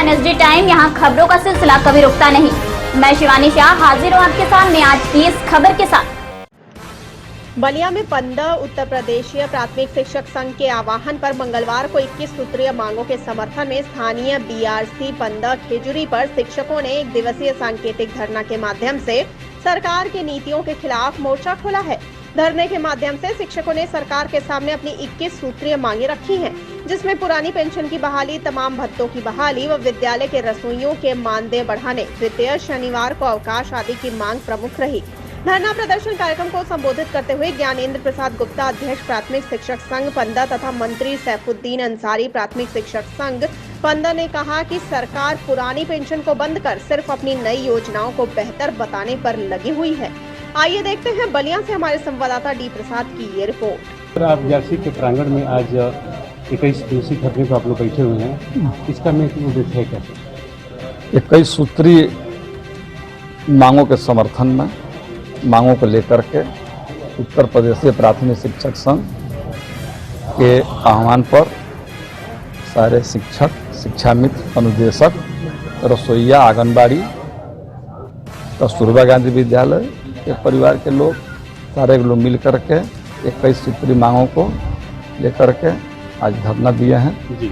NSD time, यहाँ खबरों का सिलसिला कभी रुकता नहीं। मैं शिवानी शाह हाजिर हूँ आपके सामने आज की इस खबर के साथ। बलिया में 15 उत्तर प्रदेशीय प्राथमिक शिक्षक संघ के आह्वान पर मंगलवार को 21 सूत्रीय मांगों के समर्थन में स्थानीय बीआरसी 15 खेजुरी पर शिक्षकों ने एक दिवसीय सांकेतिक धरना के माध्यम से सरकार की नीतियों के खिलाफ मोर्चा खोला है। धरने के माध्यम से शिक्षकों ने सरकार के सामने अपनी 21 सूत्रीय मांगे रखी हैं, जिसमें पुरानी पेंशन की बहाली, तमाम भत्तों की बहाली व विद्यालय के रसोइयों के मानदेय बढ़ाने, तृतीय शनिवार को अवकाश आदि की मांग प्रमुख रही। धरना प्रदर्शन कार्यक्रम को संबोधित करते हुए ज्ञानेंद्र प्रसाद गुप्ता, अध्यक्ष प्राथमिक शिक्षक संघ पंदा तथा मंत्री सैफुद्दीन अंसारी, प्राथमिक शिक्षक संघ पंदा ने कहा कि सरकार पुरानी पेंशन को बंद कर सिर्फ अपनी नई योजनाओं को बेहतर बताने पर लगी हुई है। आइए देखते हैं बलिया से हमारे संवाददाता डी प्रसाद की ये रिपोर्ट। आप बीआरसी के प्रांगण में आज 21 दिवसीय धरने पर आप लोग बैठे हुए हैं, इसका मेन उद्देश्य है क्या? 21 सूत्रीय मांगों के समर्थन में, मांगों को लेकर के उत्तर प्रदेशीय प्राथमिक शिक्षक संघ के आह्वान पर सारे शिक्षक, शिक्षा मित्र, अनुदेशक, रसोइया, आंगनबाड़ी, कस्तूरबा गांधी विद्यालय के परिवार के लोग, सारे लोग मिल करके 21 सूत्रीय मांगों को लेकर के आज धरना दिए हैं। जी,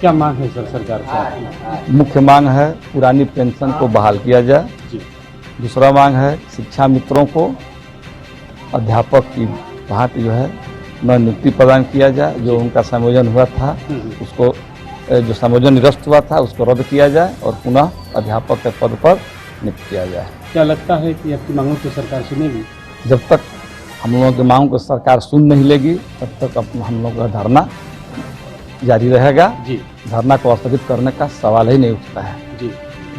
क्या मांग है सर सरकार से? मुख्य मांग है पुरानी पेंशन को बहाल किया जाए। जी। दूसरा मांग है शिक्षा मित्रों को अध्यापक की भांति जो है न नियुक्ति प्रदान किया जाए, जो उनका संयोजन हुआ था उसको, जो संयोजन निरस्त हुआ था उसको रद्द किया जाए और पुनः अध्यापक के पद पर नियुक्त किया जाए। क्या लगता है कि आपकी मांगों को सरकार सुनेगी? जब तक हम लोगों की मांगों को सरकार सुन नहीं लेगी तब तक हम लोगों का धरना जारी रहेगा। जी। धरना को स्थगित करने का सवाल ही नहीं उठता है। जी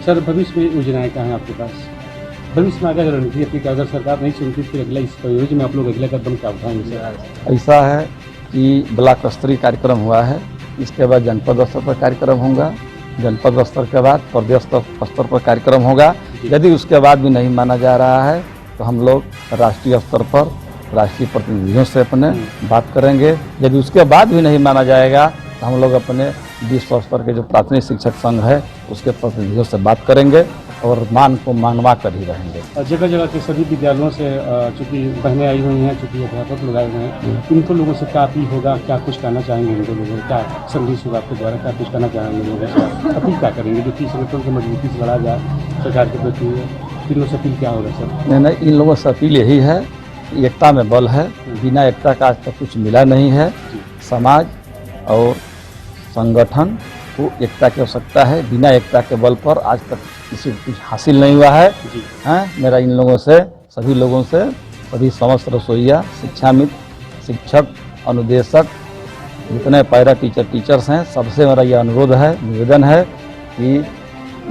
सर, भविष्य में योजनाएं क्या हैं आपके पास? भविष्य में अगर रणनीति अपनी अगर सरकार नहीं सुनती फिर अगला इस प्रयोजन में आप लोग अगला कदम क्या उठाएंगे सर? ऐसा है कि ब्लॉक स्तरीय कार्यक्रम हुआ है, इसके बाद जनपद स्तर पर कार्यक्रम होगा, जनपद स्तर के बाद प्रदेश स्तर पर कार्यक्रम होगा। यदि उसके बाद भी नहीं माना जा रहा है तो हम लोग राष्ट्रीय स्तर पर राष्ट्रीय प्रतिनिधियों से अपने बात करेंगे। यदि उसके बाद भी नहीं माना जाएगा तो हम लोग अपने विश्व स्तर के जो प्राथमिक शिक्षक संघ है उसके प्रतिनिधियों से बात करेंगे और मांग को मानवा कर ही रहेंगे। जगह जगह के सभी विद्यालयों से चूँकि बहनें आई हुई हैं, चूँकि अध्यापक लोग आए हुए हैं, इनको लोगों से क्या अपील होगा, क्या कुछ कहना चाहेंगे इनको लोगों, क्या संदेश होगा आपके द्वारा, क्या कुछ कहना चाहेंगे लोगों से, अपील क्या करेंगे जो कि संगठन की मजबूती से लड़ा जाए सरकार के प्रति? इन लोगों से अपील क्या होगा सर? नहीं, इन लोगों से अपील यही है, एकता में बल है, बिना एकता का आज तक कुछ मिला नहीं है। समाज और संगठन को एकता की आवश्यकता है, बिना एकता के बल पर आज तक किसी को कुछ हासिल नहीं हुआ है। मेरा इन लोगों से, सभी लोगों से, सभी समस्त रसोइया, शिक्षा मित्र, शिक्षक, अनुदेशक, जितने पैरा टीचर्स हैं, सबसे मेरा यह अनुरोध है, निवेदन है कि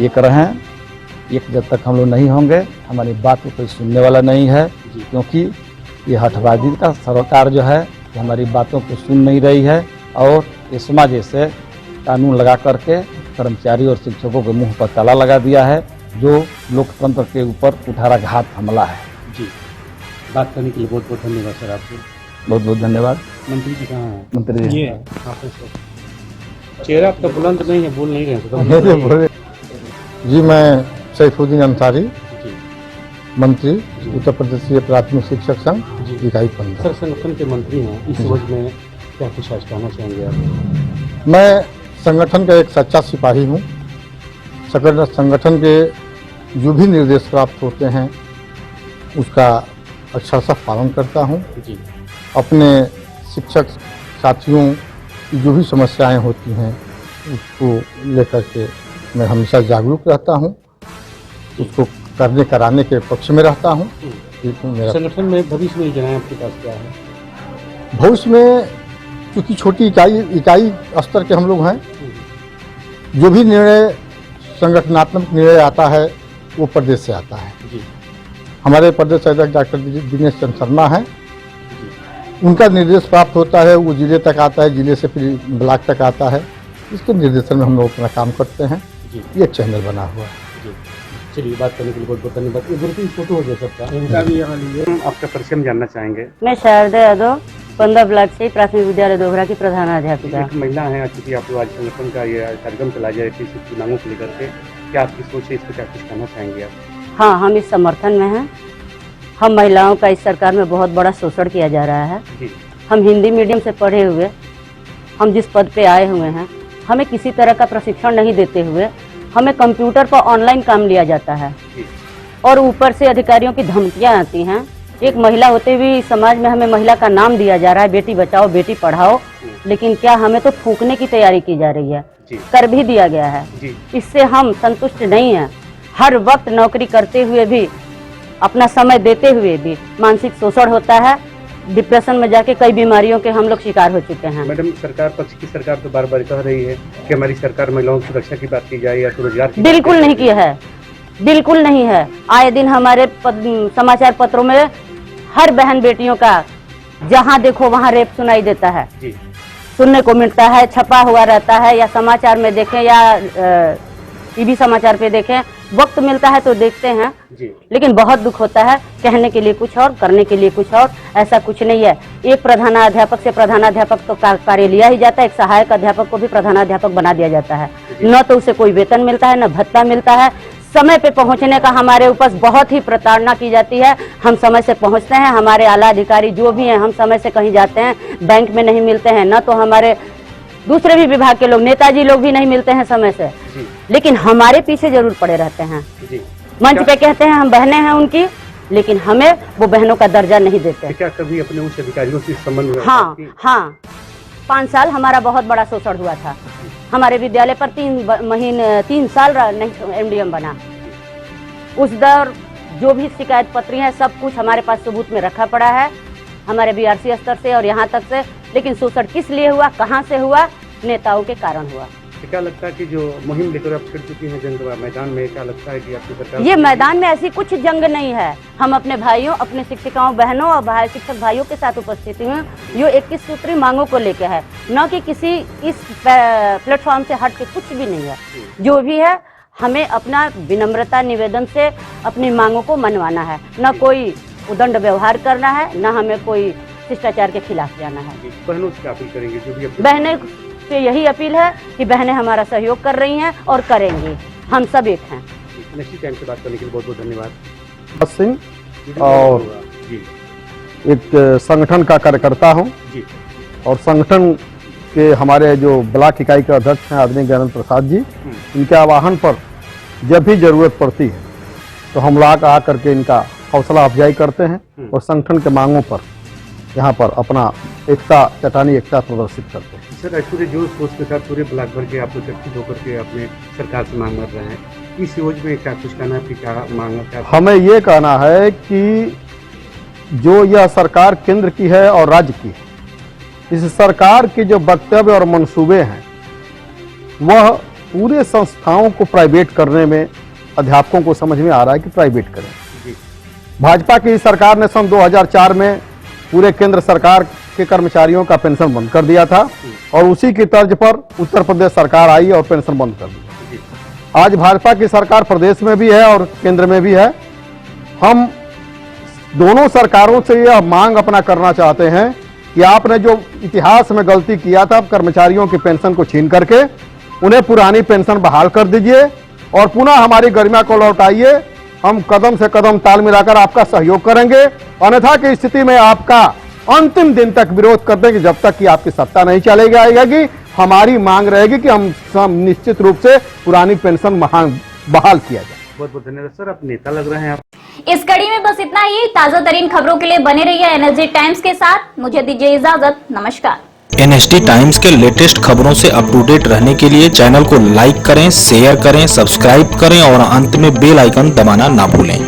एक रहें। एक जब तक हम लोग नहीं होंगे हमारी बात को कोई सुनने वाला नहीं है, क्योंकि ये हठबाजी का सरकार जो है हमारी बातों को सुन नहीं रही है और इसमा जैसे कानून लगा करके कर्मचारी और शिक्षकों के मुंह पर ताला लगा दिया है, जो लोकतंत्र के ऊपर कुठाराघात हमला है। जी, बात करने के लिए बहुत बहुत धन्यवाद सर, आपको बहुत बहुत धन्यवाद। मंत्री जी कहाँ हैं? मंत्री जी, ये चेहरा आपका बुलंद नहीं है, बोल नहीं रहे जी। मैं सैफुद्दीन अंसारी, मंत्री उत्तर प्रदेशीय प्राथमिक शिक्षक संघ इकाई 15। सर, संगठन के मंत्री हैं, इस वक्त में क्या कुछ आज कहना चाहेंगे आप? मैं संगठन का एक सच्चा सिपाही हूँ। संगठन के जो भी निर्देश प्राप्त होते हैं उसका अक्षरशः पालन करता हूँ। अपने शिक्षक साथियों की जो भी समस्याएं होती हैं उसको लेकर के मैं हमेशा जागरूक रहता हूँ, उसको करने कराने के पक्ष में रहता हूँ। संगठन में भविष्य में योजनाएं आपके पास क्या है? भविष्य में क्योंकि छोटी इकाई स्तर के हम लोग हैं, जो भी निर्णय संगठनात्मक निर्णय आता है वो प्रदेश से आता है। हमारे प्रदेश अध्यक्ष डॉक्टर दिनेश चंद्र शर्मा हैं, उनका निर्देश प्राप्त होता है, वो जिले तक आता है, जिले से फिर ब्लॉक तक आता है। इसके निर्देशन में हम लोग अपना काम करते हैं। ये चैनल बना हुआ है। चलिए, बात करने के लिए बहुत बहुत धन्यवाद। ये ग्रुप फोटो हो गया सबका, इनका भी यहाँ लीजिए। आपका परिचय जानना चाहेंगे? मैं शारदा यादव, 15 ब्लॉक से प्राथमिक विद्यालय दोहरा की प्रधानाध्यापिका। एक महिला है, चूंकि आप लोग आज संगठन का ये कार्यक्रम चला जाए कृषि मांगों को लेकर के, क्या आपकी सोच है, इस पर क्या कुछ कहना चाहेंगे आप? हाँ, हम इस समर्थन में हैं। हम महिलाओं का इस सरकार में बहुत बड़ा शोषण किया जा रहा है। हम हिंदी मीडियम से पढ़े हुए, हम जिस पद पे आए हुए हैं, हमें किसी तरह का प्रशिक्षण नहीं देते हुए हमें कंप्यूटर पर ऑनलाइन काम लिया जाता है और ऊपर से अधिकारियों की धमकियां आती हैं। एक महिला होते हुए समाज में हमें महिला का नाम दिया जा रहा है, बेटी बचाओ बेटी पढ़ाओ, लेकिन क्या हमें तो फूंकने की तैयारी की जा रही है, कर भी दिया गया है। इससे हम संतुष्ट नहीं हैं। हर वक्त नौकरी करते हुए भी, अपना समय देते हुए भी मानसिक शोषण होता है। डिप्रेशन में जाके कई बीमारियों के हम लोग शिकार हो चुके हैं। मैडम, सरकार पक्ष की सरकार तो बार बार कह रही है कि हमारी सरकार महिलाओं की सुरक्षा की बात की जाए या रोजगार की। बिल्कुल नहीं किया है, बिल्कुल नहीं है। आए दिन हमारे समाचार पत्रों में हर बहन बेटियों का जहां देखो वहां रेप सुनाई देता है, सुनने को मिलता है, छपा हुआ रहता है, या समाचार में देखें या टीवी समाचार पे देखें, वक्त मिलता है तो देखते हैं। लेकिन बहुत दुख होता है, कहने के लिए कुछ और, करने के लिए कुछ और। ऐसा कुछ नहीं है। एक प्रधानाध्यापक से प्रधानाध्यापक तो कार्य लिया ही जाता है, एक सहायक अध्यापक को भी प्रधानाध्यापक बना दिया जाता है। न तो उसे कोई वेतन मिलता है, न भत्ता मिलता है। समय पे पहुंचने का हमारे ऊपर बहुत ही प्रताड़ना की जाती है। हम समय से पहुंचते हैं, हमारे आला अधिकारी जो भी हैं, हम समय से कहीं जाते हैं, बैंक में नहीं मिलते हैं, न तो हमारे दूसरे भी विभाग के लोग, नेताजी लोग भी नहीं मिलते हैं समय से, लेकिन हमारे पीछे जरूर पड़े रहते हैं। मंच पे कहते हैं हम बहनें हैं उनकी, लेकिन हमें वो बहनों का दर्जा नहीं देते। क्या कभी अपने उच्च अधिकारियों से संबंध हुआ? हाँ, 5 साल हमारा बहुत बड़ा शोषण हुआ था। हमारे विद्यालय पर 3 साल MDM बना। उस दौर जो भी शिकायत पत्री है, सब कुछ हमारे पास सबूत में रखा पड़ा है, हमारे BRC स्तर से और यहाँ तक से। लेकिन शोषण किस लिए हुआ, कहाँ से हुआ? नेताओं के कारण हुआ। क्या लगता है कि जो मुहिम लेकर आप छिड़ चुकी हैं जंग मैदान में, क्या लगता है कि आपकी सरकार? ये मैदान में ऐसी कुछ जंग नहीं है। हम अपने भाइयों, अपने शिक्षिकाओं बहनों और भाई शिक्षक भाइयों के साथ उपस्थित हुए, जो 21 सूत्री मांगों को लेकर है, न कि किसी इस प्लेटफॉर्म से हट के कुछ भी नहीं है। जो भी है, हमें अपना विनम्रता निवेदन से अपनी मांगों को मनवाना है, न कोई उदंड व्यवहार करना है, न हमें कोई शिष्टाचार के खिलाफ जाना है। बहनों से अपील करेंगे, जो भी बहनें से यही अपील है कि बहनें हमारा सहयोग कर रही हैं और करेंगी। हम सब एक हैं। निश्चित टाइम से बात करने के लिए बहुत बहुत धन्यवाद। सिंह और एक संगठन का कार्यकर्ता हूँ और संगठन के हमारे जो ब्लॉक इकाई के अध्यक्ष हैं आदरणीय ज्ञानंद प्रसाद जी, इनके आह्वान पर जब भी जरूरत पड़ती है तो हम लोग आ करके इनका हौसला अफजाई करते हैं और संगठन के मांगों पर यहाँ पर अपना चटानी एकता प्रदर्शित करते हैं। सर, पूरे जोश सोच के साथ पूरे ब्लॉक भर के आप लोग एकत्रित होकर के अपने सरकार से मांग कर रहे हैं, इस योजना में क्या कुछ कहना है, क्या मांग? हमें ये कहना है कि जो यह सरकार केंद्र की है और राज्य की है, इस सरकार के जो वक्तव्य और मंसूबे हैं वह पूरे संस्थाओं को प्राइवेट करने में अध्यापकों को समझ में आ रहा है कि प्राइवेट करें। भाजपा की सरकार ने सन 2004 में पूरे केंद्र सरकार के कर्मचारियों का पेंशन बंद कर दिया था और उसी की तर्ज पर उत्तर प्रदेश सरकार आई और पेंशन बंद कर दी। आज भाजपा की सरकार प्रदेश में भी है और केंद्र में भी है। हम दोनों सरकारों से यह मांग अपना करना चाहते हैं कि आपने जो इतिहास में गलती किया था, कर्मचारियों की पेंशन को छीन करके उन्हें पुरानी पेंशन बहाल कर दीजिए और पुनः हमारी गरिमा को लौटाइए। हम कदम से कदम ताल मिलाकर आपका सहयोग करेंगे, अन्यथा की स्थिति में आपका अंतिम दिन तक विरोध कर देंगे जब तक कि आपकी सत्ता नहीं चलेगी आएगी। हमारी मांग रहेगी कि हम निश्चित रूप से पुरानी पेंशन बहाल किया जाए। बहुत बहुत धन्यवाद सर, आप नेता लग रहे हैं आप। इस कड़ी में बस इतना ही। ताजा तरीन खबरों के लिए बने रहिए एनएसडी टाइम्स के साथ। मुझे दीजिए इजाजत, नमस्कार। एनएसडी टाइम्स के लेटेस्ट खबरों से अप टू डेट रहने के लिए चैनल को लाइक करें, शेयर करें, सब्सक्राइब करें और अंत में बेल आइकन दबाना ना भूलें।